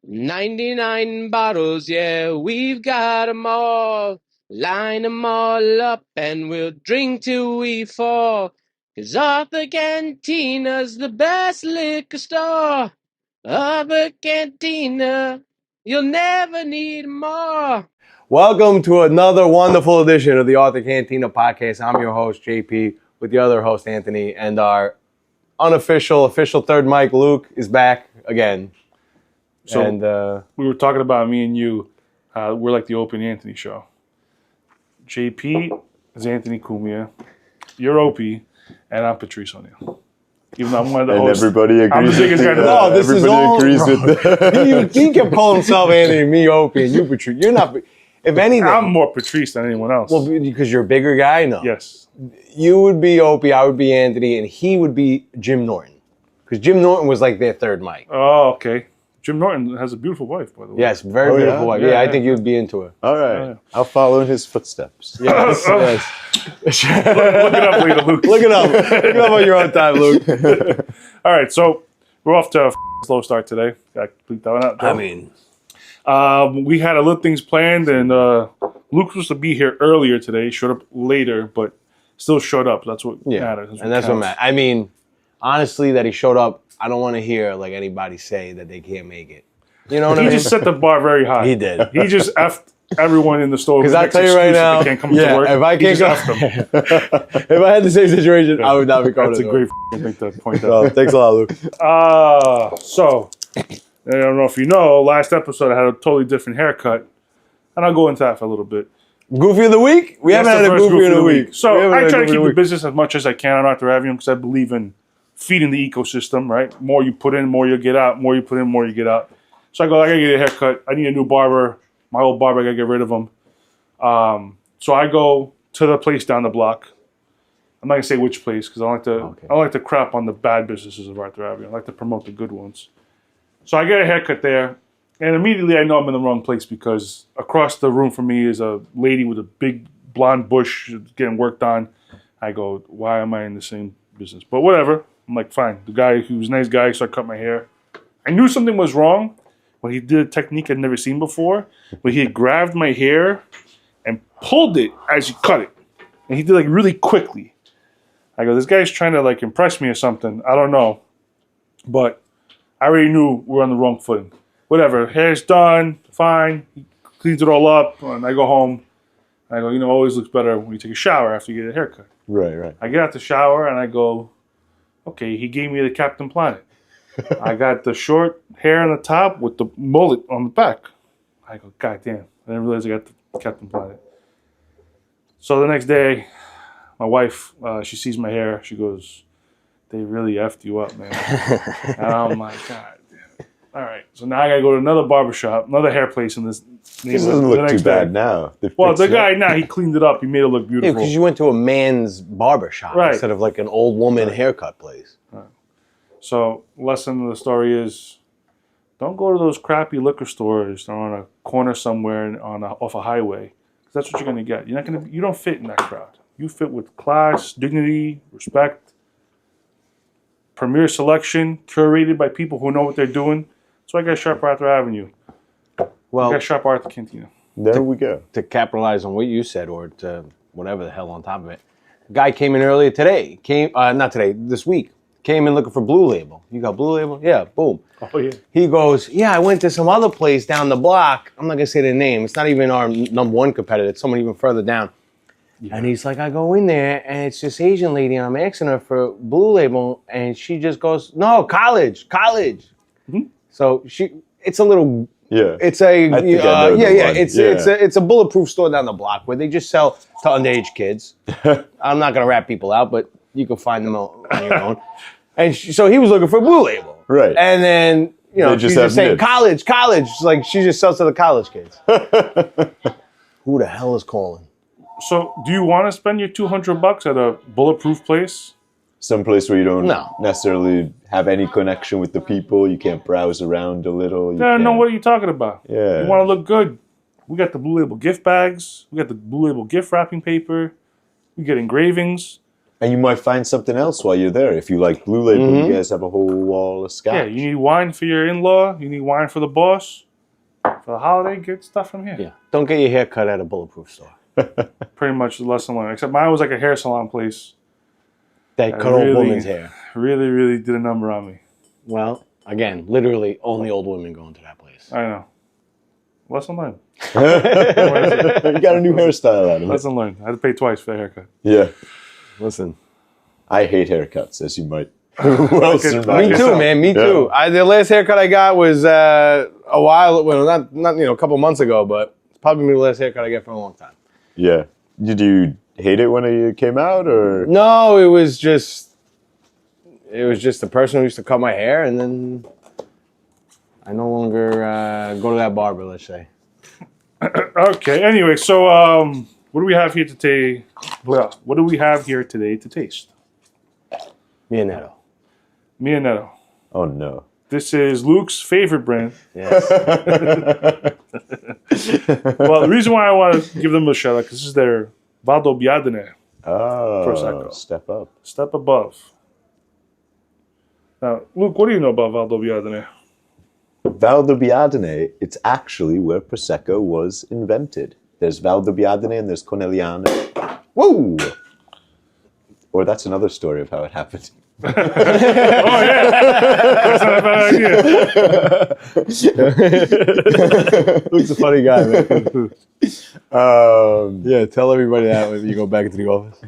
99 bottles, yeah, we've got 'em all. Line 'em all up and we'll drink till we fall. 'Cause Arthur Cantina's the best liquor store. Arthur Cantina, you'll never need more. Welcome to another wonderful edition of the Arthur Cantina podcast. I'm your host, JP, with the other host, Anthony, and our official third mic, Luke, is back again. So and we were talking about me and you. We're like the Opie and Anthony show. JP is Anthony Cumia. You're Opie, and I'm Patrice O'Neill. Even though I'm one of the and hosts. everybody agrees. I'm the biggest guy. No, this everybody is all, agrees with that. he kept calling himself Anthony, me Opie, and you Patrice. You're not. If anything, I'm more Patrice than anyone else. Well, because you're a bigger guy. No. Yes. You would be Opie, I would be Anthony, and he would be Jim Norton, because Jim Norton was like their third mic. Oh, okay. Jim Norton has a beautiful wife, by the way. Yes, very beautiful wife. Yeah, I think you'd be into her. All right. I'll follow in his footsteps. Yes, yes. Look it up later, Luke. Look it up. Look it up on your own time, Luke. All right, so we're off to a slow start today. Got to complete that one out. I mean, we had a little things planned, and Luke was supposed to be here earlier today. He showed up later, but still showed up. That's what matters. That's what matters. I mean, honestly, that he showed up, I don't want to hear like anybody say that they can't make it. You know what I mean? He just set the bar very high. He did. He just effed everyone in the store. Because I tell you right now, can't come to work. If I can't go, if I had the same situation, I would not be coming. That's to a great thing to point out. Thanks a lot, Luke. So I don't know if you know, last episode I had a totally different haircut, and I'll go into that for a little bit. Goofy of the week? We haven't had a Goofy of the week. So I try to keep the business as much as I can on Arthur Avenue because I believe in feeding the ecosystem, right? More you put in, more you get out. More you put in, more you get out. So I go, I gotta get a haircut. I need a new barber. My old barber, I gotta get rid of him. So I go to the place down the block. I'm not gonna say which place because I don't like to crap on the bad businesses of Arthur Avenue. I like to promote the good ones. So I get a haircut there, and immediately I know I'm in the wrong place because across the room from me is a lady with a big blonde bush getting worked on. I go, why am I in the same business? But whatever. I'm like, fine. The guy, he was a nice guy, so I cut my hair. I knew something was wrong when he did a technique I'd never seen before, where he had grabbed my hair and pulled it as he cut it. And he did like really quickly. I go, this guy's trying to like impress me or something. I don't know. But I already knew we were on the wrong footing. Whatever. Hair's done. Fine. He cleans it all up. And I go home. I go, it always looks better when you take a shower after you get a haircut. Right. I get out the shower and I go, okay, he gave me the Captain Planet. I got the short hair on the top with the mullet on the back. I go, God damn. I didn't realize I got the Captain Planet. So the next day, my wife, she sees my hair. She goes, they really effed you up, man. And I'm like, God damn. All right. So now I got to go to another barbershop, another hair place in this This doesn't look too bad now. Well, the guy now, he cleaned it up. He made it look beautiful. Yeah, because you went to a man's barber shop instead of like an old woman haircut place. Right. So, lesson of the story is, don't go to those crappy liquor stores on a corner somewhere off a highway. Because that's what you're going to get. You don't fit in that crowd. You fit with class, dignity, respect, premier selection, curated by people who know what they're doing. So I got Sharp Arthur Avenue. Well, I got Sharp Arthur Cantina. There we go. To capitalize on what you said, or to whatever the hell on top of it, a guy came in earlier today. This week. Came in looking for Blue Label. You got Blue Label? Yeah, boom. Oh, yeah. He goes, yeah, I went to some other place down the block. I'm not going to say the name. It's not even our number one competitor. It's someone even further down. Yeah. And he's like, I go in there, and it's this Asian lady, and I'm asking her for Blue Label, and she just goes, no, college. Mm-hmm. So it's a little... Yeah, it's a bulletproof store down the block where they just sell to underage kids. I'm not gonna rat people out, but you can find them on your own. And so he was looking for Blue Label, right? And then she's just saying college. Like she just sells to the college kids. Who the hell is calling? So, do you want to spend your $200 at a bulletproof place? Some place where you don't necessarily have any connection with the people. You can't browse around a little. I don't know what you're talking about. Yeah. You want to look good. We got the Blue Label gift bags. We got the Blue Label gift wrapping paper. We get engravings. And you might find something else while you're there. If you like Blue Label, you guys have a whole wall of scotch. Yeah, you need wine for your in-law. You need wine for the boss. For the holiday, get stuff from here. Yeah. Don't get your hair cut at a Bulletproof store. Pretty much the lesson learned. Except mine was like a hair salon place. They cut old women's hair. Really, really did a number on me. Well, again, literally only old women go into that place. I know. Lesson learned. You got a new hairstyle out of it. Lesson learned. I had to pay twice for the haircut. Yeah. Listen. I hate haircuts, as you might. Me too, man. Me too. The last haircut I got was a while, well, not a couple months ago, but it's probably the last haircut I get for a long time. Yeah. Did you hate it when it came out, or? No, it was just the person who used to cut my hair, and then I no longer go to that barber, let's say. Okay. Anyway, so what do we have here today? What do we have here today to taste? Mianetto. Mianetto. Oh no. This is Luke's favorite brand. Yes. Well, the reason why I want to give them a shout out because this is their Valdo Prosecco. Step up. Step above. Now, Luke, what do you know about Valdo Valdo, it's actually where Prosecco was invented. There's Valdo and there's Conegliano. Whoa! Or that's another story of how it happened. Oh, yeah. That's not a bad idea. Luke's a funny guy, man. Yeah, tell everybody that when you go back into the office.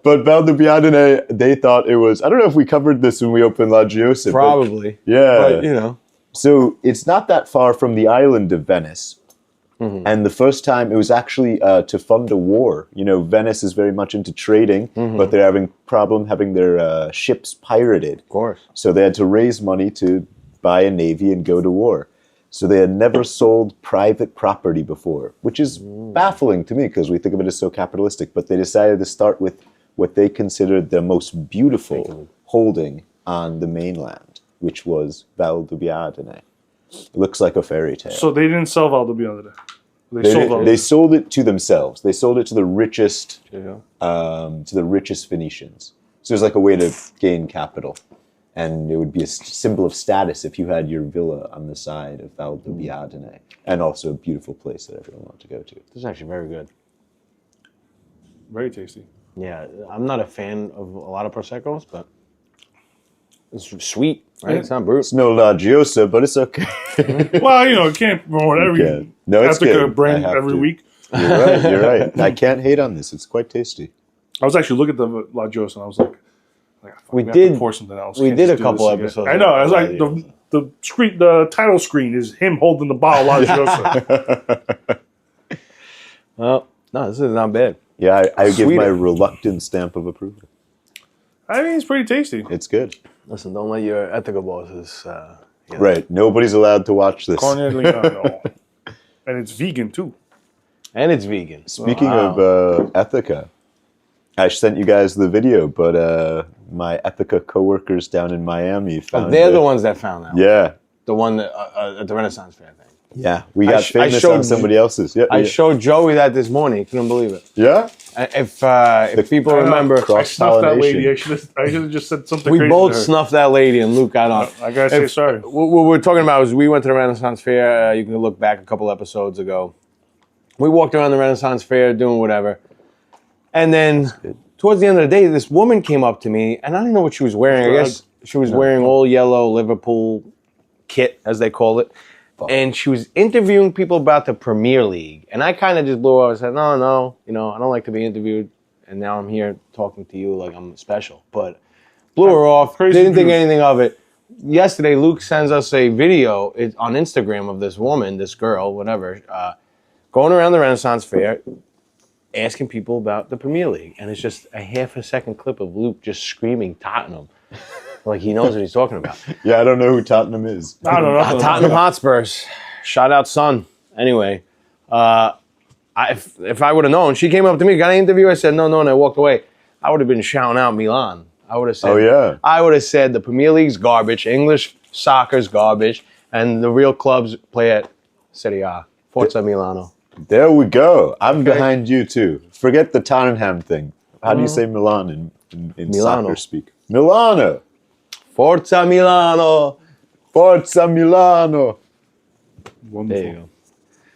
But Valdo, they thought it was... I don't know if we covered this when we opened La Giosa. Probably. Yeah. But, So it's not that far from the island of Venice. Mm-hmm. And the first time it was actually to fund a war. Venice is very much into trading, but they're having problem having their ships pirated. Of course. So they had to raise money to buy a navy and go to war. So they had never sold private property before, which is baffling to me because we think of it as so capitalistic. But they decided to start with what they considered the most beautiful holding on the mainland, which was Valdo. It looks like a fairy tale. So they didn't sell Valdo. They sold it to themselves. They sold it to the richest, Phoenicians. So it was like a way to gain capital, and it would be a symbol of status if you had your villa on the side of Valdo, and also a beautiful place that everyone wanted to go to. This is actually very good. Very tasty. Yeah, I'm not a fan of a lot of Proseccos, but it's sweet, right? It's not brute. It's no La Giosa, but it's okay. Well, you can't promote every Ethica brand every week. You're right. I can't hate on this. It's quite tasty. I was actually looking at the La Giosa and I was like we did pour something else. We did a couple episodes. I know. I was like the screen, the title screen is him holding the bottle of La Giosa. Well, no, this is not bad. Yeah, I give my reluctant stamp of approval. I mean, it's pretty tasty. It's good. Listen, don't let your ethical bosses... Right. Nobody's allowed to watch this. Corneliano. And it's vegan, too. And it's vegan. Speaking of Ethica, I sent you guys the video, but my Ethica coworkers down in Miami found they're the ones that found that. Yeah. The one that, at the Renaissance Fair thing. Yeah. We got famous on somebody else's. Yeah, I showed Joey that this morning. He couldn't believe it. Yeah? If people remember... I snuffed that lady. I should have just said something we crazy both snuffed that lady, and Luke got on. I gotta say sorry. What we're talking about is we went to the Renaissance Fair. You can look back a couple episodes ago. We walked around the Renaissance Fair doing whatever. And then towards the end of the day, this woman came up to me, and I don't know what she was wearing. I guess she was wearing all yellow Liverpool kit, as they call it. And she was interviewing people about the Premier League. And I kind of just blew up and said, no, I don't like to be interviewed. And now I'm here talking to you like I'm special. But blew her off, didn't think anything of it. Yesterday, Luke sends us a video on Instagram of this woman, this girl, whatever, going around the Renaissance Fair, asking people about the Premier League. And it's just a half-a-second clip of Luke just screaming Tottenham. Like he knows what he's talking about. Yeah, I don't know who Tottenham is. I don't know. Tottenham Hotspurs. Shout out, son. Anyway, if I would have known, she came up to me, got an interview. I said, no, and I walked away. I would have been shouting out Milan. I would have said, I would have said the Premier League's garbage, English soccer's garbage, and the real clubs play at Serie A. Forza Milano. There we go. I'm behind you, too. Forget the Tottenham thing. How do you say Milan in Milano. soccer speak? Milano. Forza Milano. Forza Milano. Wonderful. There you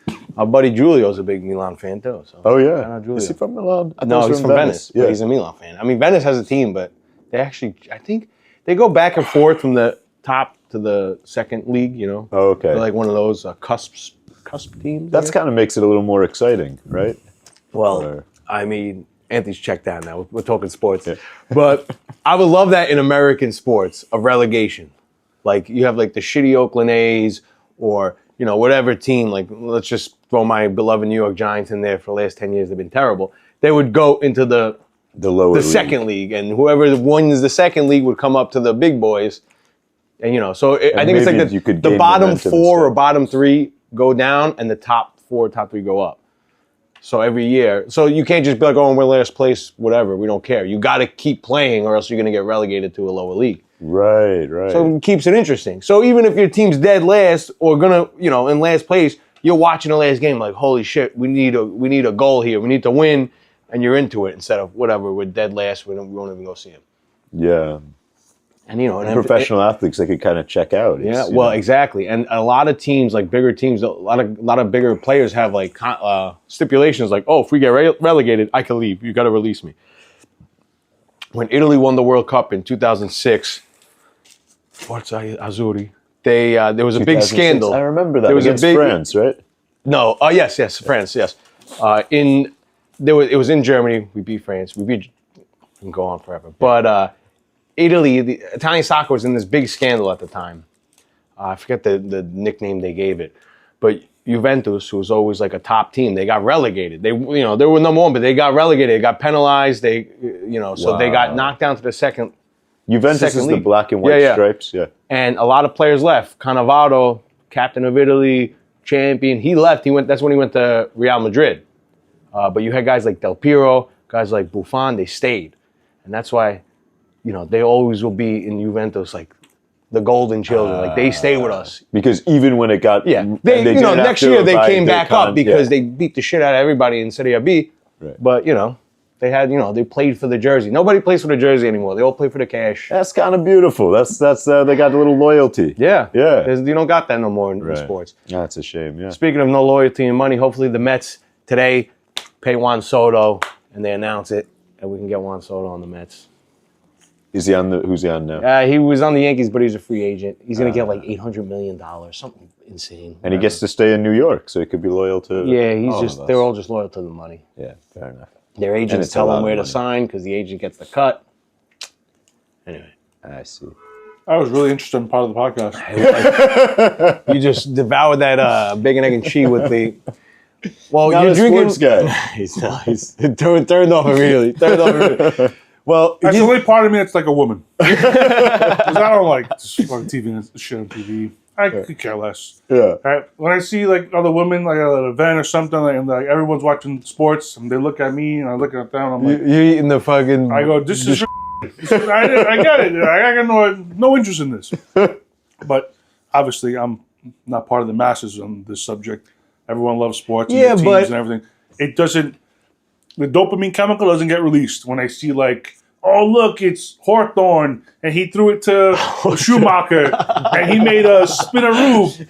go. Our buddy Giulio's a big Milan fan too. So. Oh Shout yeah. out Giulio. Is he from Milan? I thought No, he was he's from Venice. Yeah. But he's a Milan fan. I mean, Venice has a team, but they actually, I think, they go back and forth from the top to the second league. You know. Oh, okay. They're like one of those cusp teams. That's kind of makes it a little more exciting, right? Well, Or- I mean, Anthony's checked out now. We're talking sports. Yeah. But I would love that in American sports, a relegation. Like, you have, like, the shitty Oakland A's or, you know, whatever team. Like, let's just throw my beloved New York Giants in there for the last 10 years. They've been terrible. They would go into the lower league. second league. And whoever wins the second league would come up to the big boys. And, you know, so I think it's maybe like you could the gain bottom momentum 4 or instead. bottom 3 go down and the top 3 go up. So every year, so you can't just be like, oh, we're last place, whatever. We don't care. You got to keep playing, or else you're going to get relegated to a lower league. Right. So it keeps it interesting. So even if your team's dead last or gonna, you know, in last place, you're watching the last game like, holy shit, we need a goal here. We need to win, and you're into it instead of whatever. We're dead last. We won't even go see him. Yeah. And you know, and Professional athletes, they could kind of check out. Yeah, well, exactly. And a lot of teams, like bigger teams, a lot of bigger players have like stipulations like, oh, if we get relegated, I can leave. You got to release me. When Italy won the World Cup in 2006, Forza Azzurri, there was a big 2006. scandal. I remember that. There was Against a big France, right? No, yes, France, yes. It was in Germany. We beat France. We can go on forever, but. Italy, the Italian soccer was in this big scandal at the time. I forget the nickname they gave it, but Juventus, who was always like a top team, they got relegated. They were number 1, but they got relegated. They got penalized. So they got knocked down to the second. Juventus second is the league. black and white stripes. Yeah. And a lot of players left. Cannavaro, captain of Italy, champion, he left. That's when he went to Real Madrid. But you had guys like Del Piero, guys like Buffon. They stayed, and that's why. You know, they always will be in Juventus like the golden children. Like they stay with us. Because even when it got... Yeah. Next year they came back up because they beat the shit out of everybody in Serie B. Right. But, they played for the jersey. Nobody plays for the jersey anymore. They all play for the cash. That's kind of beautiful. That's they got a little loyalty. Yeah. Yeah. You don't got that no more in sports. That's a shame, yeah. Speaking of no loyalty and money, hopefully the Mets today pay Juan Soto and they announce it and we can get Juan Soto on the Mets. Who's he on now? He was on the Yankees, but he's a free agent. He's going to get like $800 million, something insane. And he gets to stay in New York, so he could be loyal to... Yeah, they're all just loyal to the money. Yeah, fair enough. Their agents it's tell a lot them of where to money. sign because the agent gets the cut. Anyway. I see. I was really interested in part of the podcast. You just devoured that bacon, egg, and cheese with the... Well, Not you're a drinking... sports guy. he's turned off immediately. Well, That's the only part of me that's like a woman. Because I don't like this fucking TV and shit on TV. I could care less. Yeah. Right? When I see like other women like at an event or something, and like everyone's watching sports, and they look at me, and I look at them, I'm like, You're eating the fucking... I go, this is I get it. I got no interest in this. But obviously, I'm not part of the masses on this subject. Everyone loves sports and Yeah, the teams but- and everything. It doesn't... The dopamine chemical doesn't get released when I see like, oh look, it's Hawthorne, and he threw it to Schumacher, and he made a spinaroo.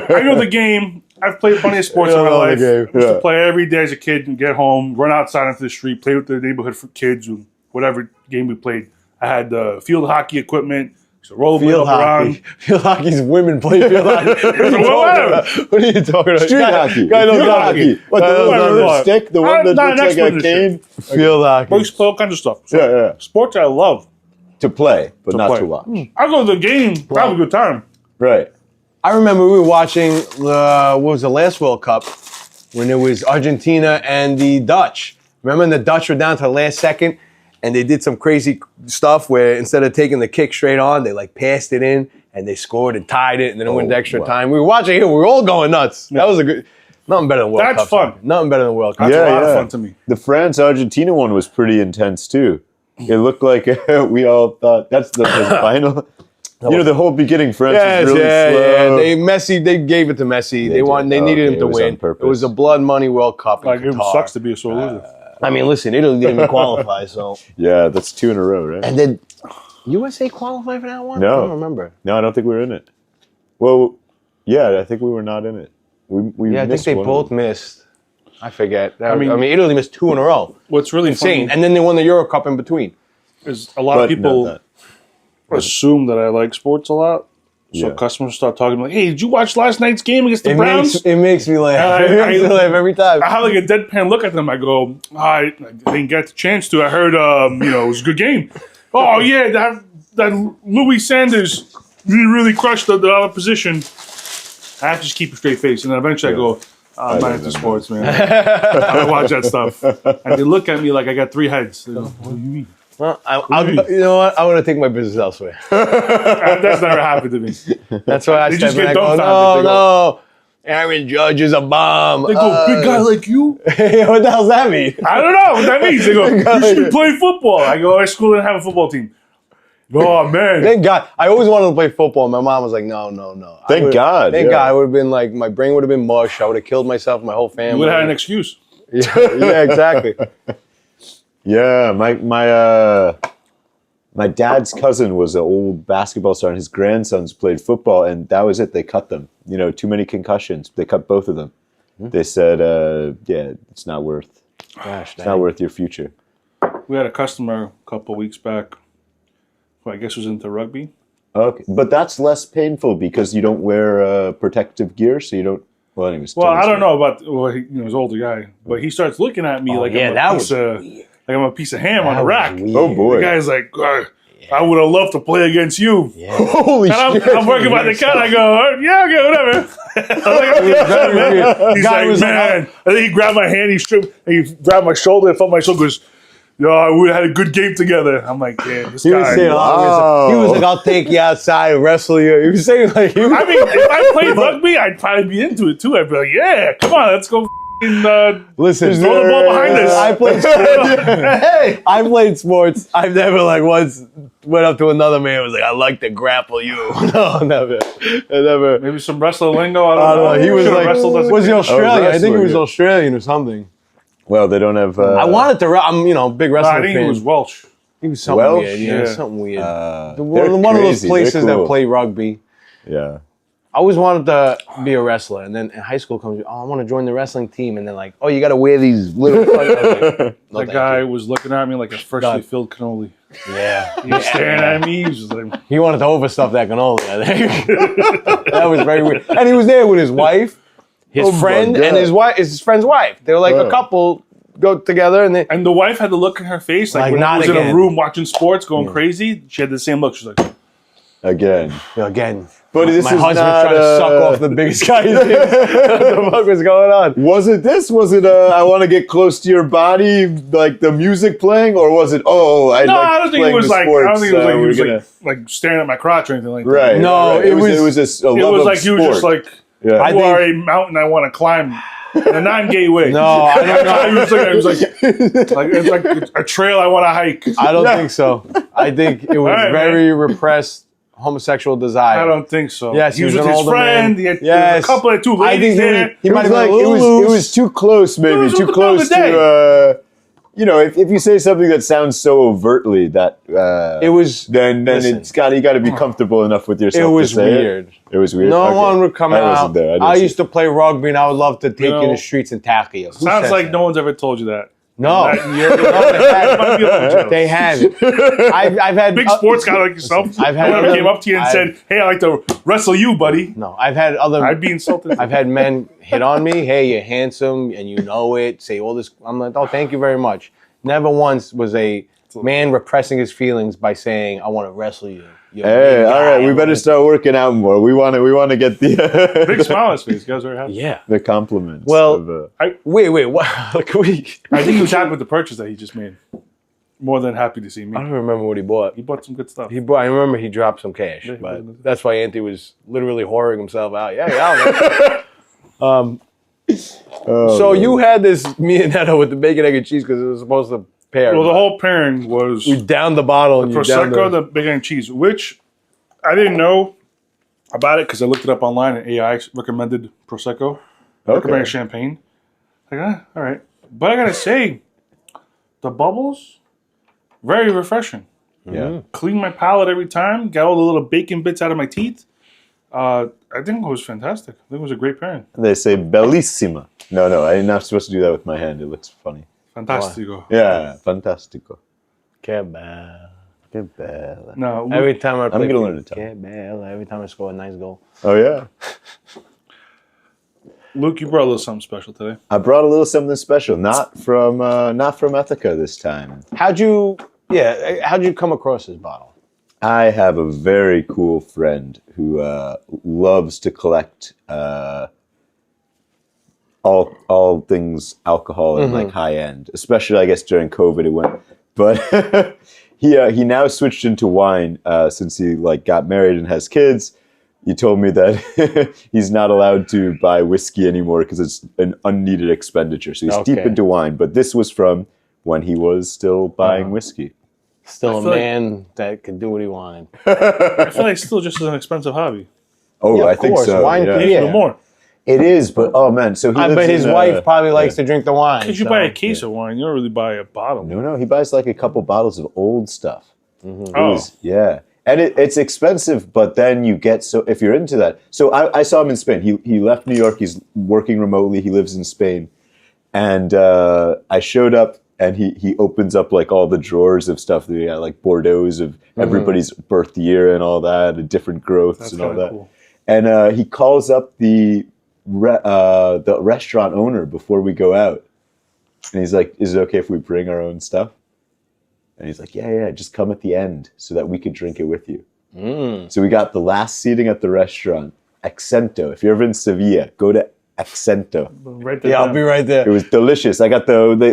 I know the game. I've played plenty of sports in my life. I used to play every day as a kid and get home, run outside into the street, play with the neighborhood for kids, and whatever game we played. I had field hockey equipment. So roll Field up hockey. around. Field hockey's women play field hockey. What are you talking about? Street hockey. Guy knows Field hockey. hockey. What, the little stick? The one that Not looks like an a expert cane? Field hockey. We used to play all kinds of stuff. So Yeah. sports I love. To play, but not play. to watch. I go to the game, have a good time. Right. I remember we were watching, what was the last World Cup, when it was Argentina and the Dutch. Remember when the Dutch were down to the last second, and they did some crazy stuff where instead of taking the kick straight on, they like passed it in, and they scored and tied it, and then it went to extra time. We were watching it, we were all going nuts. That was a good, nothing better than World Cup. That's fun. Nothing better than World Cup. That's a lot of fun to me. The France-Argentina one was pretty intense, too. It looked like we all thought that's the final. The whole beginning, France was really slow. They gave it to Messi. They needed him to it was win. on purpose. It was a blood money World Cup in Like, it Qatar. sucks to be a sore loser. I mean, listen, Italy didn't even qualify, so. Yeah, that's 2 in a row, right? And did USA qualify for that one? No. I don't remember. No, I don't think we were in it. Well, yeah, I think we were not in it. We I think they both missed. I forget. I mean- mean, Italy missed 2 in a row. What's really Insane. funny And then they won the Euro Cup in between. is a lot of people assume that I like sports a lot. So Yeah. customers start talking like, "Hey, did you watch last night's game against the Browns?" It makes me laugh. I- It makes me laugh every time. I have like a deadpan look at them. I go, I didn't get the chance to. I heard, it was a good game. Oh yeah, that Louis Sanders really crushed the other position. I have to just keep a straight face, and then eventually I go, I'm not into sports, man. I don't watch that stuff. And they look at me like I got 3 heads. They go, what do you mean? Well, you know what? I want to take my business elsewhere. That's never happened to me. That's why I They step just in get and I go, dumbfounded. They no. Aaron Judge is a bomb. They go, big guy like you? What the hell's that mean? I don't know what that means. They go, you should be playing football. I go, our school didn't have a football team. Oh, man. Thank God. I always wanted to play football. My mom was like, no. Thank God. Thank yeah. God. I would have been like, my brain would have been mush. I would have killed myself, my whole family. You would have had an excuse. Yeah, exactly. Yeah, my dad's cousin was an old basketball star, and his grandsons played football, and that was it. They cut them. Too many concussions. They cut both of them. They said, it's not worth. Gosh, It's not worth your future. We had a customer a couple weeks back who I guess was into rugby. Okay, but that's less painful because you don't wear protective gear, so you don't. Well, anyways. Well, I don't know about he's an older guy, but he sauld looking at me like I'm a piece of ham on a rack. Oh boy! The guy's like, I would have loved to play against you. Yeah. Holy And shit! I'm working by the counter. I go, yeah, okay, whatever. I'm like, okay, Very weird. he's Guy like, was like, man. And then he grabbed my hand, he grabbed my shoulder and felt my shoulder. Goes, yo, we had a good game together. I'm like, damn, this He was guy. saying, Wow. he was like, I'll take you outside and wrestle you. He was saying like, I mean, if I played rugby, I'd probably be into it too. I'd be like, yeah, come on, let's go. listen, Throw the ball behind us. I played sports. Hey, I played sports. I've never like once went up to another man and was like, I'd like to grapple you. No, never. I never. Maybe some wrestler lingo. I I don't don't know. know. He was Should've like, wrestled as a was he kid. Australian? I think he was wrestler, yeah. Australian or something. Well, they don't have. I wanted to. I'm big No, wrestling I think fan. he was Welsh. He was something Welsh? weird. Yeah, Yeah. something weird. they're one of those crazy. places They're cool. that play rugby. Yeah. I always wanted to be a wrestler, and then in high school comes, I want to join the wrestling team, and then like, you got to wear these little. That guy was looking at me like a freshly God. filled cannoli. Yeah, He was staring at me. He was just like, he wanted to overstuff that cannoli. I think that was very weird, and he was there with his wife, his Oh my friend, God. and his friend's wife. They were like Oh. a couple, go together, and they. and the wife had the look in her face, like Like, when not I was in a again. room watching sports, going crazy. She had the same look. She's like, Again. Again, But this my is husband not, trying to suck off the biggest guy. What the fuck was going on? Was it this? Was it I want to get close to your body, like the music playing, or was it I no, like I don't think it playing was the like. sports, I don't think it was like he we're was gonna- like staring at my crotch or anything like that. right. No, right. it was- a love It was of like he was just sport. like, Yeah. you are a mountain I want to climb in a non-gay way. No, I don't That's how he know. was looking at it. It was like it's like a trail I want to hike. I don't think so. I think it was All right, very repressed homosexual desire. I don't think so. Yes, he was with an his older friend. man. He had, there Yes. was a couple of 2 I ladies think there. he It might was have like been a it little was loose. too close, maybe was too in the close middle of to. If you say something that sounds so overtly that It was. then listen. you got to be comfortable enough with yourself. It was to say weird. It was weird. No Okay. one would come I out. wasn't there. I used to play rugby, and I would love to take you know, to the streets and tackle you. Who Sounds says like that? no one's ever told you that. No, Not in your- no, they Might be a little haven't. jealous. They haven't. I've had Big sports guy like yourself. I've had no one other- came up to you and I've- said, "Hey, I like to wrestle you, buddy." No, I've had other. I'd be insulted. I've had men hit on me. Hey, you're handsome, and you know it. Say all this. I'm like, oh, thank you very much. Never once was a man repressing his feelings by saying, "I want to wrestle you." You're a Hey, big all guy. right, we better start working out more. We want to get the Big smile on his face. Guys are happy. Yeah. the compliments. Well, of, Wait. What? Can we? I think he was happy with the purchase that he just made. More than happy to see I me. don't remember what he bought. He bought some good stuff. He bought. I remember he dropped some cash, Yeah, he but did. that's why Anthony was literally whoring himself out. Yeah. oh, So you had this mianetto with the bacon, egg, and cheese because it was supposed to pair. Well, the whole pairing was you downed the bottle and you downed Prosecco, the. the bacon and cheese, which I didn't know about it because I looked it up online and AI recommended Prosecco, recommended champagne. Like, all right. But I gotta say, the bubbles, very refreshing. Yeah. Clean my palate every time. Got all the little bacon bits out of my teeth. I think it was fantastic. I think it was a great pairing. They say bellissima. No, I'm not supposed to do that with my hand. It looks funny. Fantastico. Yeah, fantastico. Que belle. Que bella. No, Every time I play, gonna learn to tell. Que belle. Every time I score a nice goal. Oh yeah. Luke, you brought a little something special today. I brought a little something special, not from Ethica this time. How'd you come across this bottle? I have a very cool friend who loves to collect all things alcohol and like high end, especially I guess during COVID it went. But he now switched into wine since he like got married and has kids. He told me that he's not allowed to buy whiskey anymore because it's an unneeded expenditure. So he's deep into wine. But this was from when he was still buying whiskey. Still a man that could do what he wanted. I feel like it's still just an expensive hobby. Oh, Yeah, I of think course. so. Wine, yeah. Even yeah. more. It is, but oh man, so he I lives bet his in, wife probably likes to drink the wine. Because you buy a case of wine, you don't really buy a bottle. No, he buys like a couple bottles of old stuff. Oh. Yeah. And it's expensive, but then you get, so if you're into that. So I saw him in Spain. He left New York. He's working remotely. He lives in Spain. And I showed up and he opens up like all the drawers of stuff. That he had like Bordeaux's of everybody's birth year and all that, and different growths. That's and all kinda that. cool. And he calls up the restaurant owner before we go out. And he's like, is it okay if we bring our own stuff? And he's like, yeah, just come at the end so that we could drink it with you. So we got the last seating at the restaurant, Accento. If you're ever in Sevilla, go to Accento. Right there. Yeah, I'll be right It there. was delicious. I got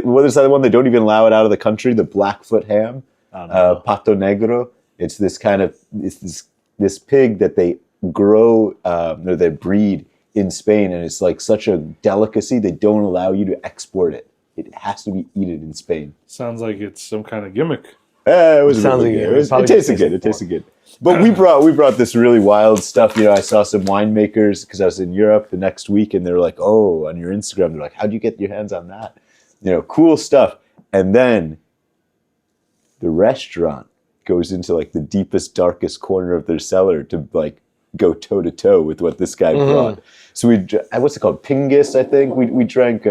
what is that one? They don't even allow it out of the country, the Blackfoot ham, Pato Negro. It's this kind of, this pig that they grow, or they breed in Spain, and it's like such a delicacy, they don't allow you to export it. It has to be eaten in Spain. Sounds like it's some kind of gimmick. It was Sounds really like good. it probably tasted good. It tasted good. But we brought this really wild stuff. You know, I saw some winemakers because I was in Europe the next week, and they were like, "Oh, on your Instagram, they're like, how'd you get your hands on that?" You know, cool stuff. And then the restaurant goes into like the deepest, darkest corner of their cellar to like go toe to toe with what this guy brought. So what's it called? Pingus, I think. We drank.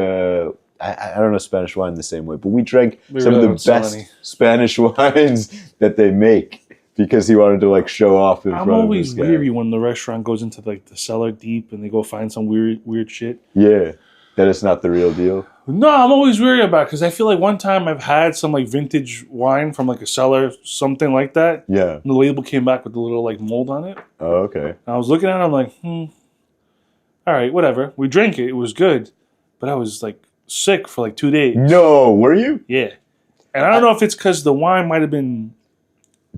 I don't know Spanish wine the same way, but we drank some of the best Spanish wines that they make because he wanted to like show off in front of this guy. I'm always weary when the restaurant goes into like the cellar deep and they go find some weird shit. Yeah, that it's not the real deal. No, I'm always weary about it because I feel like one time I've had some like vintage wine from like a cellar, something like that. Yeah. And the label came back with a little like mold on it. Oh, okay. And I was looking at it, I'm like, all right, whatever. We drank it. It was good. But I was like sick for like 2 days. No, were you? Yeah. And I don't know if it's because the wine might have been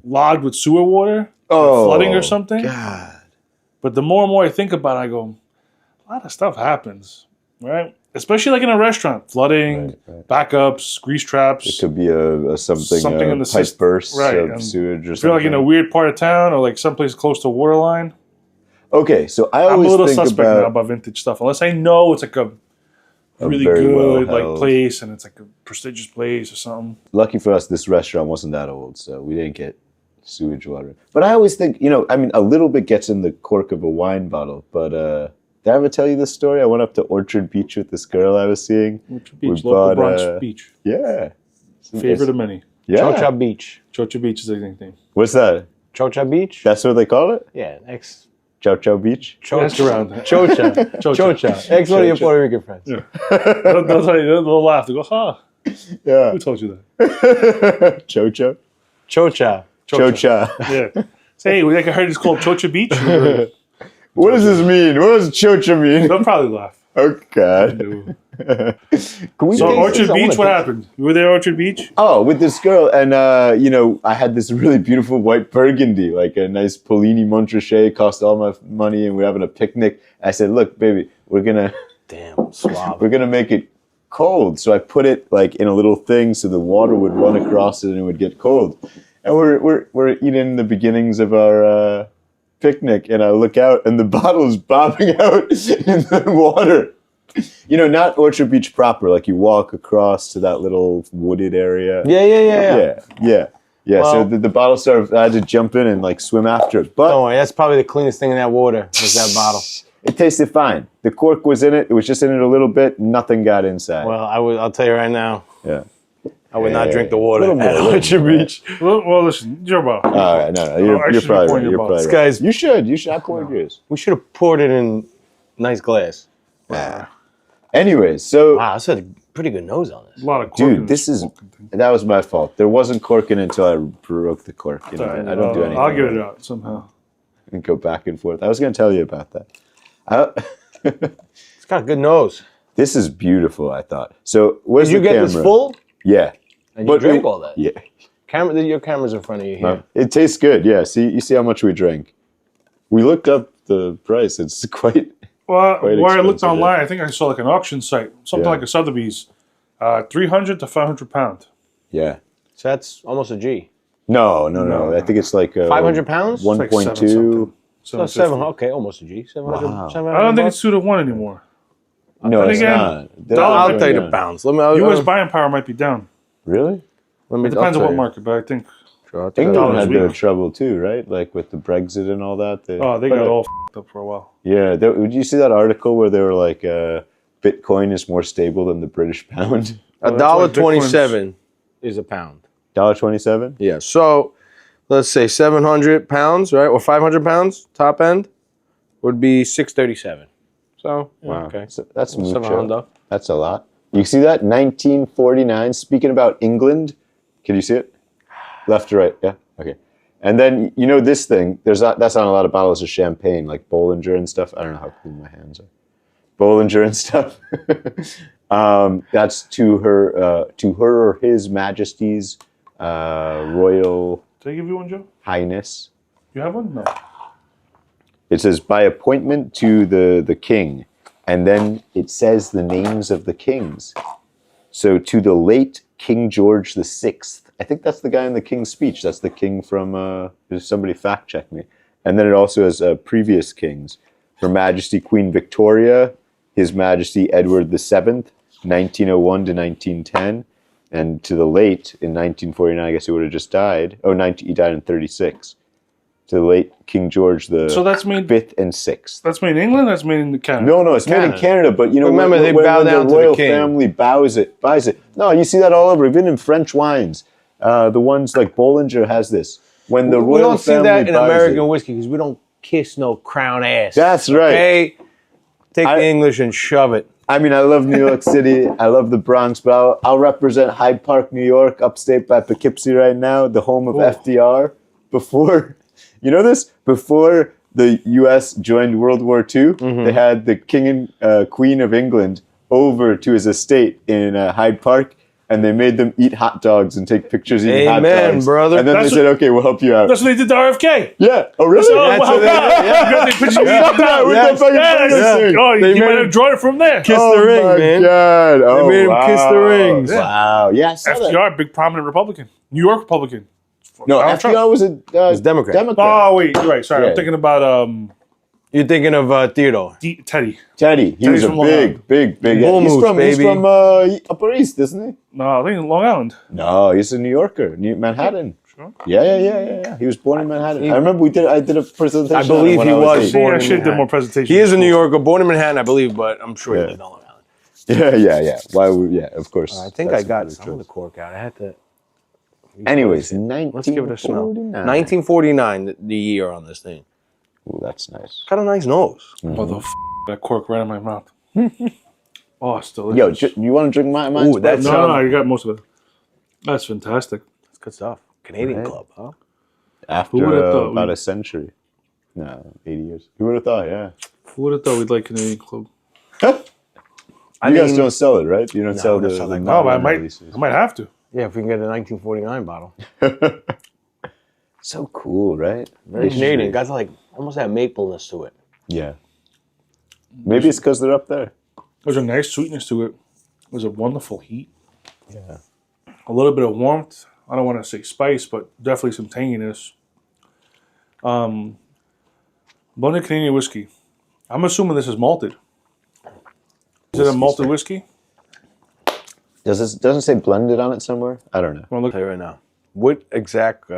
logged with sewer water, or flooding or something. God. But the more and more I think about it, I go, a lot of stuff happens, right? Especially like in a restaurant, flooding, backups, grease traps. It could be something in the pipe system, burst right? of And sewage or if you're like in a something. weird part of town or like someplace close to a water line, Okay, so I I'm a always little think suspect now about about vintage stuff. Unless I know it's like a really very good like well-held- place and it's like a prestigious place or something. Lucky for us, this restaurant wasn't that old, so we didn't get sewage water. But I always think, I mean, a little bit gets in the cork of a wine bottle. But did I ever tell you this story? I went up to Orchard Beach with this girl I was seeing. Orchard Beach, We local bought, Bronx beach. Yeah. Favorite of many. Yeah. Chocha Beach. Chocha Beach is the nickname. What's that? Chocha Beach? That's what they call it? Yeah, Chow Chow Beach? Ask around. Chocha. Chocha. Ex one of your Puerto Rican friends. Yeah. That's how they'll laugh. They go, huh? Yeah. Who told you that? Chow Chow? Chocha. Chow Chow. Yeah. Say, hey, I heard it's called Chocha Beach. What does this mean? What does Chocha mean? They'll probably laugh. Oh, God. Can we So taste Orchard this? I Beach, wanna what taste- happened? You were there, Orchard Beach? Oh, with this girl, and I had this really beautiful white Burgundy, like a nice Polini Montrachet, cost all my money, and we're having a picnic. I said, "Look, baby, we're gonna make it cold." So I put it like in a little thing so the water would run across it and it would get cold. And we're eating the beginnings of our picnic, and I look out, and the bottle's bobbing out in the water. Not Orchard Beach proper. Like you walk across to that little wooded area. Yeah. So Well- the bottle serve, I had to jump in and like swim after it. But Don't worry, that's probably the cleanest thing in that water was that bottle. it tasted fine. The cork was in it. It was just in it a little bit. Nothing got inside. Well, I'll tell you right now, yeah. I would not drink the water Little more, at little Orchard more, Beach. Well, listen, your bottle. All right, no, I you're should be probably pouring right. your You're bottle. probably This right. guy's- You should. I poured yours. We should have poured it in nice glass. Anyways, so Wow, that's a pretty good nose on this. A lot of cork in dude, this this is fucking thing. that was my fault. There wasn't cork in it until I broke the cork. I don't do anything. I'll get it out somehow. And go back and forth. I was going to tell you about that. It's got a good nose. This is beautiful. I thought. So where's Did you the get camera? this full? Yeah. And you drank all that? Yeah. Your camera's in front of you here. It tastes good. Yeah. See, you see how much we drank. We looked up the price. It's quite. Well, Quite where I looked expensive, online, I think I saw like an auction site, something Yeah. like a Sotheby's, 300 to 500 pounds. Yeah. So that's almost a G. No. I think it's like 500 pounds? Like 1.2. 7-something. So 750. 700, okay, almost a G. 700, Wow. 700 I don't think bucks? it's 2 to 1 anymore. No, Then it's again, not. I'll tell you the Yeah. pounds. Let me. U.S. buying power might be down. Really? Let me. It depends on what market, but I think. Sure, I'll tell you. England Dollar's had their weak. trouble too, right? Like with the Brexit and all that. They but, got all f***ed up for a while. Yeah. Did you see that article where they were like, Bitcoin is more stable than the British pound? A Well, that's dollar why Bitcoin's- 27 is a pound. $1.27? Yeah. So let's say 700 pounds, right, or 500 pounds top end would be 637. So yeah, Wow. okay. So that's mucho. 700. That's a lot. You see that? 1949. Speaking about England, can you see it? Left to right. Yeah. Okay. And then this thing. That's on a lot of bottles of champagne, like Bollinger and stuff. I don't know how clean my hands are. Bollinger and stuff. That's to her or His Majesty's Royal Did I give you one, Joe? Highness. You have one? No. It says by appointment to the king, and then it says the names of the kings. So to the late King George VI. I think that's the guy in the King's Speech. That's the king from. Somebody fact check me. And then it also has previous kings. Her Majesty Queen Victoria, His Majesty Edward VII, 1901 to 1910, and to the late in 1949. I guess he would have just died. He died in 36. To the late King George the So that's made fifth and sixth. that's made in England. That's made in Canada. No, it's made in Canada. Canada, but Remember, they bow when down the to the royal king. family buys it. No, you see that all over, even in French wines. The ones like Bollinger has this. When the We royal don't see family that in buys American it. whiskey because we don't kiss no crown ass. That's right. Okay? Take I- the English and shove it. I mean, I love New York City. I love the Bronx, but I'll represent Hyde Park, New York, upstate by Poughkeepsie right now, the home of FDR. Before, before the U.S. joined World War II, Mm-hmm. they had the King and Queen of England over to his estate in Hyde Park, and they made them eat hot dogs and take pictures eating hot Amen, dogs. brother. And then That's they said, "Okay, we'll help you out." That's what they did to RFK. Yeah. Oh, really? Oh, That's wow. what they did, yeah. Because they put you Yeah, eating down. with the fucking Yeah, fingers yeah. thing. Oh, They you made might him have drawn it from there. kiss the ring, my man. God. Oh, made him kiss the wow. rings. Wow. Yeah, I saw that. FDR, big prominent Republican. New York Republican. No, Donald Trump. FDR was a Democrat. Oh, wait. You're right. Sorry. Yeah. I'm thinking about You're thinking of Theodore. Teddy. Teddy. He was Teddy's a from Long big. Bull He's moose, from baby. Upper East, isn't he? No, I think in Long Island. No, he's a New Yorker, Manhattan. Sure. Yeah. He was born in Manhattan. I remember I did a presentation. I on believe it when he I was 8. See, born I in should have did Manhattan. more presentations. He is a in New school. Yorker, born in Manhattan, I believe, but I'm sure Yeah. he lived on Long Island. Yeah. Why would? Yeah, of course. I think That's I got a some of the cork out. I had to. Anyways, Let's give it a smell. 1949. 1949, the year on this thing. Ooh, that's nice. Got a nice nose. That cork right in my mouth. Oh, it's delicious. Yo, you want to drink mine? Ooh, that's- No, you got most of it. That's fantastic. That's good stuff. Canadian Right. club, huh? after Who would've thought about we- a century. No, 80 years. Who would have thought? Yeah. Who would have thought we'd like Canadian Club? You guys don't sell it, right? You don't sell we the. don't sell that. No, but I non-releases. might have to. Yeah, if we can get a 1949 bottle. So cool, right? Very Canadian. Got like almost that mapleness to it. Yeah. Maybe it's because they're up there. There's a nice sweetness to it. There's a wonderful heat. Yeah. A little bit of warmth. I don't want to say spice, but definitely some tanginess. Blended Canadian whiskey. I'm assuming this is malted. Is it a malted whiskey? Doesn't say blended on it somewhere? I don't know. Well, look, I'll tell you right now. What exact?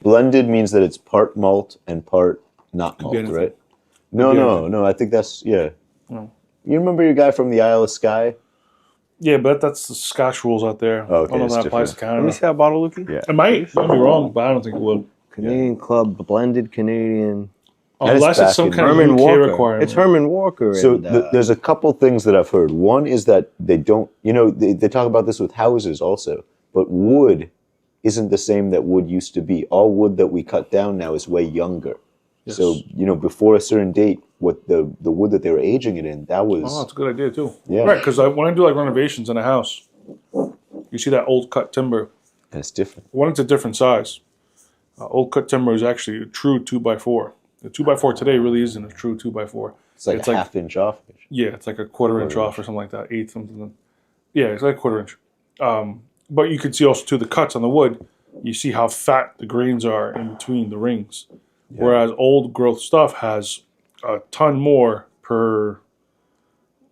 Blended means that it's part malt and part not be malt, anything. right? be No. anything. I think that's yeah. No. You remember your guy from the Isle of Skye? Yeah, but that's the Scotch rules out there. Oh, okay, I don't know it's if that applies to different. Let me Canada. see that bottle, Lukey. Yeah. It might. Might be wrong, but I don't think it would. Canadian Club blended Canadian. Unless back it's some in kind of Herman UK Walker. requirement. It's Herman Walker. So and, there's a couple things that I've heard. One is that they don't, they talk about this with houses also, but wood isn't the same that wood used to be. All wood that we cut down now is way younger. Yes. So, before a certain date, what the wood that they were aging it in, that was... Oh, that's a good idea too. Yeah. Right, because when I do like renovations in a house, you see that old cut timber. And it's different. When it's a different size, old cut timber is actually a true 2x4. The 2x4 today really isn't a true 2x4. It's like a half inch off. Yeah, it's like a quarter inch off or something like that, eighth something. Yeah, it's like a quarter inch. But you can see also too the cuts on the wood. You see how fat the grains are in between the rings, whereas old growth stuff has a ton more per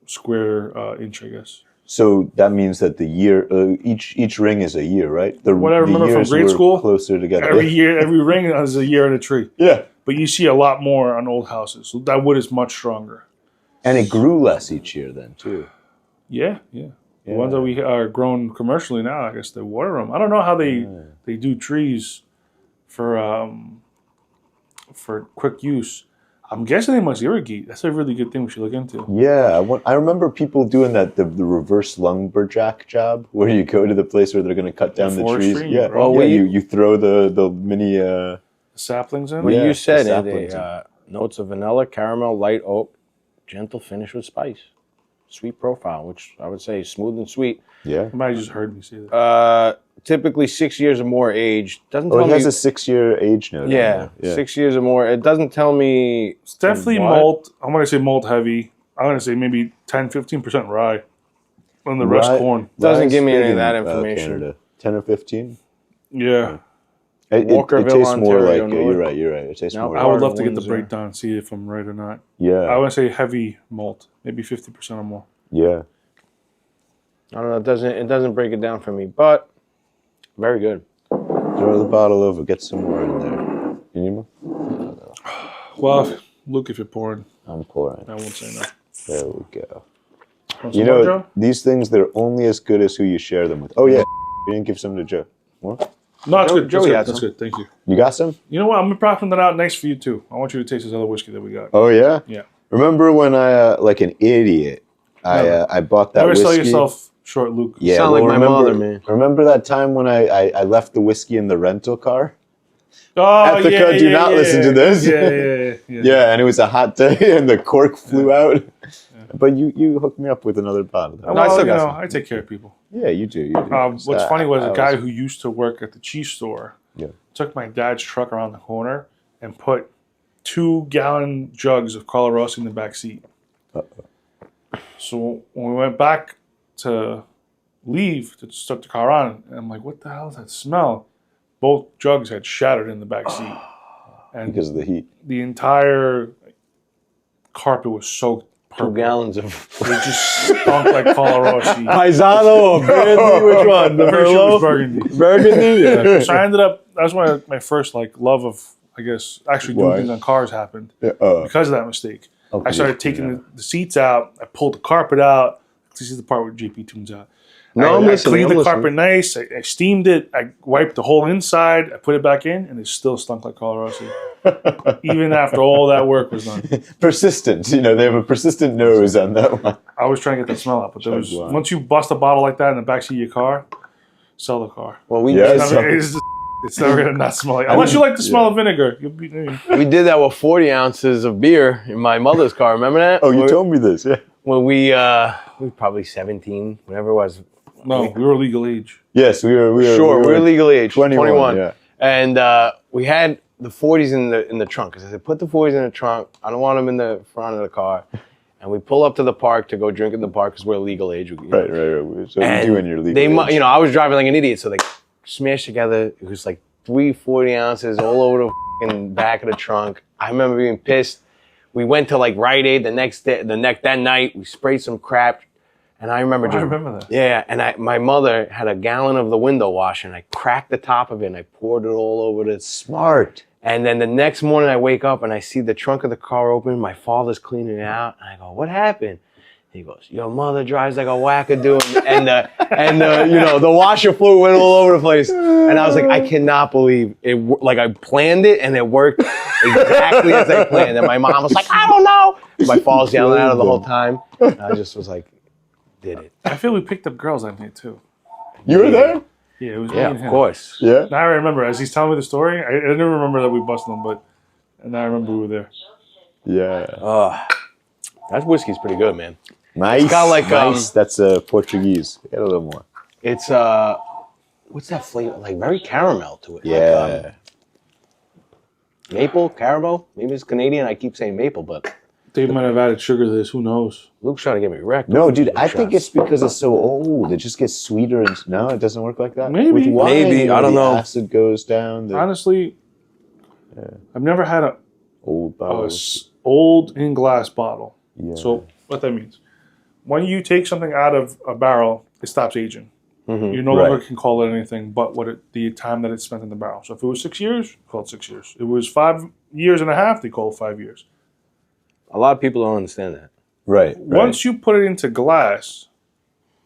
square inch, I guess. So that means that the year, each ring is a year, right? What I remember from years grade were school, closer together. Every year, every ring is a year in a tree. Yeah. But you see a lot more on old houses. So that wood is much stronger. And it grew less each year then, too. Yeah. The ones that we are grown commercially now, I guess they water them. I don't know how they do trees for quick use. I'm guessing they must irrigate. That's a really good thing we should look into. Yeah, I remember people doing that, the reverse lumberjack job, where you go to the place where they're going to cut down the trees. forestry, Yeah, bro. you throw the mini... Saplings in? What Yeah, you said, the Andy, saplings. notes of vanilla, caramel, light oak, gentle finish with spice. Sweet profile, which I would say is smooth and sweet. Yeah. Somebody just heard me say that. Typically 6 years or more age. Doesn't Oh, tell it me. has a 6-year age note. yeah, Yeah. 6 years or more. It doesn't tell me. It's definitely what. malt. I'm going to say malt heavy. I'm going to say maybe 10-15% rye. And the rest Rye- corn. Doesn't Rye's give me big any of in, that information. Canada. 10 or 15? Yeah. It Walkerville, tastes more Ontario, like... North. you're right. It tastes No, more I would like... love to get the Windsor. breakdown and see if I'm right or not. I Yeah. want to say heavy malt. Maybe 50% or more. Yeah. I don't know. It doesn't break it down for me, but very good. Throw the bottle over. Get some more in there. You need more? Well, Luke, if you're pouring, I'm pouring. I won't say no. There we go. Want You some more, know, Joe? these things, they're only as good as who you share them with. Oh, yeah. You didn't give some to Joe. More? No, it's good. Joey had That's some. good. Thank you. You got some? You know what? I'm going to profit that out nice for you, too. I want you to taste this other whiskey that we got. Oh, yeah? Yeah. Remember when I, like an idiot, I bought that Never whiskey? sell yourself short, Luke. Yeah, Sound like my mother, man. Remember that time when I left the whiskey in the rental car? Oh, Ethica, do not listen to this. Yeah. Yeah, and it was a hot day and the cork flew out. But you hooked me up with another bottle. Well, No, I still you got know, some. I take care of people. Yeah, you do. What's funny was a guy who used to work at the cheese store Yeah. took my dad's truck around the corner and put 2-gallon jugs of Carlo Rossi in the back seat. So when we went back to leave to start the car on, and I'm like, what the hell is that smell? Both jugs had shattered in the back seat. And Because of the heat. the entire carpet was soaked 2 purple. gallons of It just stunk like Carlo Rossi. Paisano or Brandy? Which one? The Pretty sure it was Merlot? Burgundy. Burgundy? Yeah. So I ended up, that was when my first love of, I guess, actually doing Why? things on cars happened Yeah, because of that mistake. okay, I started taking the seats out. I pulled the carpet out. This is the part where JP tunes out. No, I'm I listening. cleaned I'm the listening. carpet nice. I steamed it. I wiped the whole inside. I put it back in, and it still stunk like Carlo Rossi. Even after all that work was done. Persistent. They have a persistent nose on that one. I was trying to get that smell out. But there was, Chug once you bust a bottle like that in the backseat of your car, sell the car. Well, we Yeah, did, It's never, it's never going to not smell like unless you like the smell of vinegar. You'll be, we did that with 40 ounces of beer in my mother's car. Remember that? Oh, you told me this, yeah. When we were probably 17, whatever it was. no, we were legal age. Yes, we were Legal age, 21, yeah. And we had the 40s in the trunk. Because I said, put the 40s in the trunk. I don't want them in the front of the car. And we pull up to the park to go drink in the park because we're legal age. Right. So And you do when you're legal they, age. I was driving like an idiot, so they smashed together. It was like 3 40 ounces all over the fucking back of the trunk. I remember being pissed. we went to like Rite Aid that night. We sprayed some crap, and I remember I remember that. Yeah, and my mother had a gallon of the window washer, and I cracked the top of it, and I poured it all over the Smart. And then the next morning I wake up and I see the trunk of the car open. My father's cleaning it out, and I go, "What happened?" He goes, "Your mother drives like a wackadoo," and the washer fluid went all over the place. And I was like, I cannot believe it. Like I planned it, and it worked exactly as I planned. And my mom was like, "I don't know." My father's yelling at her the whole time. And I just was like, did it. I feel we picked up girls on here too. You were there? Yeah, it was me Yeah, and of him. course. Yeah. Now I remember, as he's telling me the story, I didn't remember that we busted him, but now I remember we were there. Yeah. That whiskey's pretty good, man. Nice. It's got like, nice. That's Portuguese. Get a little more. It's what's that flavor? Like very caramel to it. Yeah. Like, maple, caramel. Maybe it's Canadian. I keep saying maple, but They might have added sugar to this. Who knows? Luke's trying to get me wrecked. No, dude, I think it's because it's so old. It just gets sweeter. And no, it doesn't work like that. Maybe. With wine, Maybe, I don't the know. acid goes down. The Honestly, I've never had a old bottles. old in glass bottle. Yeah. So what that means, when you take something out of a barrel, it stops aging. You no longer Right. can call it anything but the time that it's spent in the barrel. So if it was 6 years, call it 6 years. If it was 5 years and a half, they call it 5 years. A lot of people don't understand that. Right. Once you put it into glass,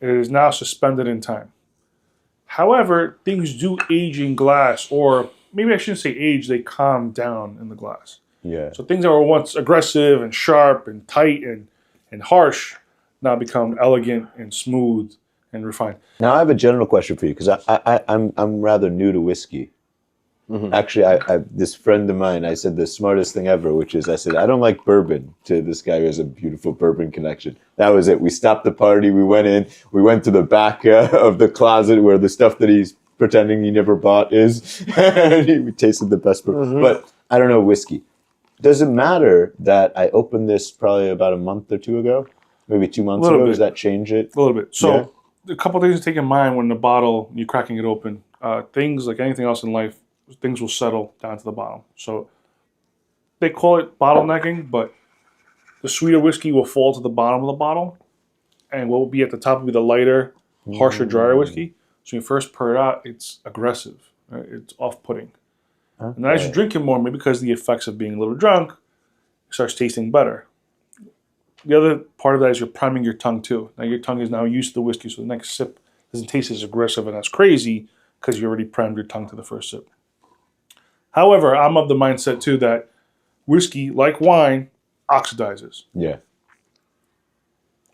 it is now suspended in time. However, things do age in glass, or maybe I shouldn't say age, they calm down in the glass. Yeah. So things that were once aggressive and sharp and tight and harsh now become elegant and smooth and refined. Now I have a general question for you because I'm rather new to whiskey. Actually, I this friend of mine, I said the smartest thing ever, which is I said I don't like bourbon to this guy who has a beautiful bourbon connection. That was it. We stopped the party. We went in. We went to the back of the closet where the stuff that he's pretending he never bought is. And we tasted the best bourbon. But I don't know whiskey. Does it matter that I opened this probably about a month or two ago? Maybe 2 months ago? bit. Does that change it? A little bit. So Yeah. a couple of things to take in mind when the bottle, you're cracking it open. Things like anything else in life, things will settle down to the bottom. So they call it bottlenecking, but the sweeter whiskey will fall to the bottom of the bottle, and what will be at the top will be the lighter, harsher, drier whiskey. So when you first pour it out, it's aggressive. Right? It's off-putting. And as you drink it more, maybe because of the effects of being a little drunk, it starts tasting better. The other part of that is you're priming your tongue too. Now your tongue is now used to the whiskey, so the next sip doesn't taste as aggressive and as crazy because you already primed your tongue to the first sip. However, I'm of the mindset too that whiskey, like wine, oxidizes. Yeah.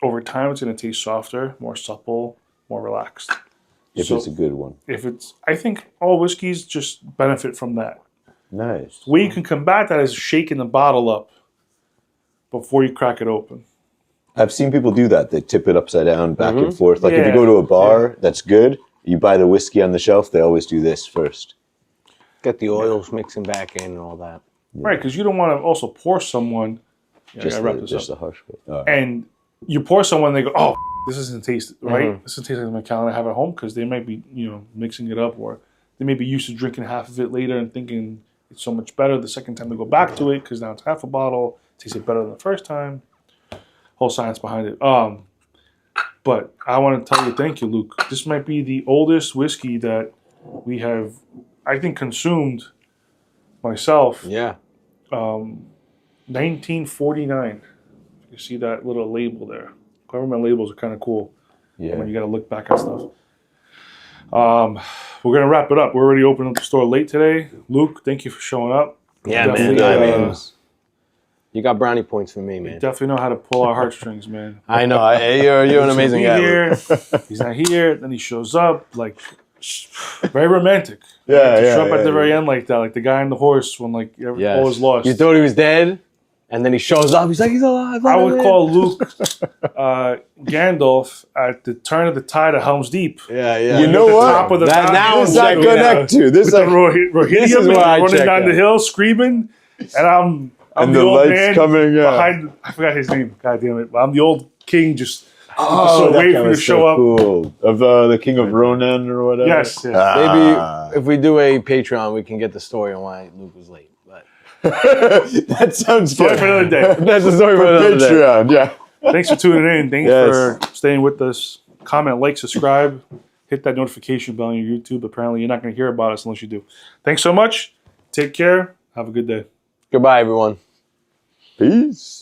Over time, it's going to taste softer, more supple, more relaxed. If it's a good one. I think all whiskeys just benefit from that. Nice. The way you can combat that is shaking the bottle up before you crack it open. I've seen people do that. They tip it upside down, back and forth. Like if you go to a bar that's good, you buy the whiskey on the shelf, they always do this first. Get the oils mixing back in and all that. Right, because you don't want to also pour someone. Just I gotta wrap this the up. harsh way. And you pour someone, they go, "Oh, this doesn't taste right. This doesn't taste like the Macallan I have at home," because they might be, mixing it up, or they may be used to drinking half of it later and thinking it's so much better the second time they go back to it because now it's half a bottle, it tasted better than the first time. Whole science behind it. But I want to tell you, thank you, Luke. This might be the oldest whiskey that we have, I think, consumed myself. Yeah. 1949. You see that little label there. Government labels are kind of cool. Yeah. When you got to look back at stuff. We're going to wrap it up. We're already opening up the store late today. Luke, thank you for showing up. Yeah, Definitely, man. You got brownie points for me, man. definitely know how to pull our heartstrings, man. I know. You're an amazing guy. Here, he's not here. Then he shows up, like, very romantic. Yeah, Show up at the very end like that, like the guy on the horse when all is lost. You thought he was dead, and then he shows up. He's like, he's alive. I would call Luke Gandalf at the turn of the tide of Helm's Deep. Yeah, yeah. You know At the what? top of the That mountain. now is I connect to. This With is the like, Rohirrim this is where I running check down the out. hill screaming, and I'm And the the old lights man coming, yeah. behind. I forgot his name. God damn it! But I'm the old king, just oh, waiting that for you was to show so up. cool. Of the King of Ronan or whatever. Yes. Maybe if we do a Patreon, we can get the story on why Luke was late. But That sounds Story good. for another day. That's the story for another day. Patreon, yeah. Thanks for tuning in. Thanks Yes. for staying with us. Comment, like, subscribe. Hit that notification bell on your YouTube. Apparently, you're not going to hear about us unless you do. Thanks so much. Take care. Have a good day. Goodbye, everyone. Peace.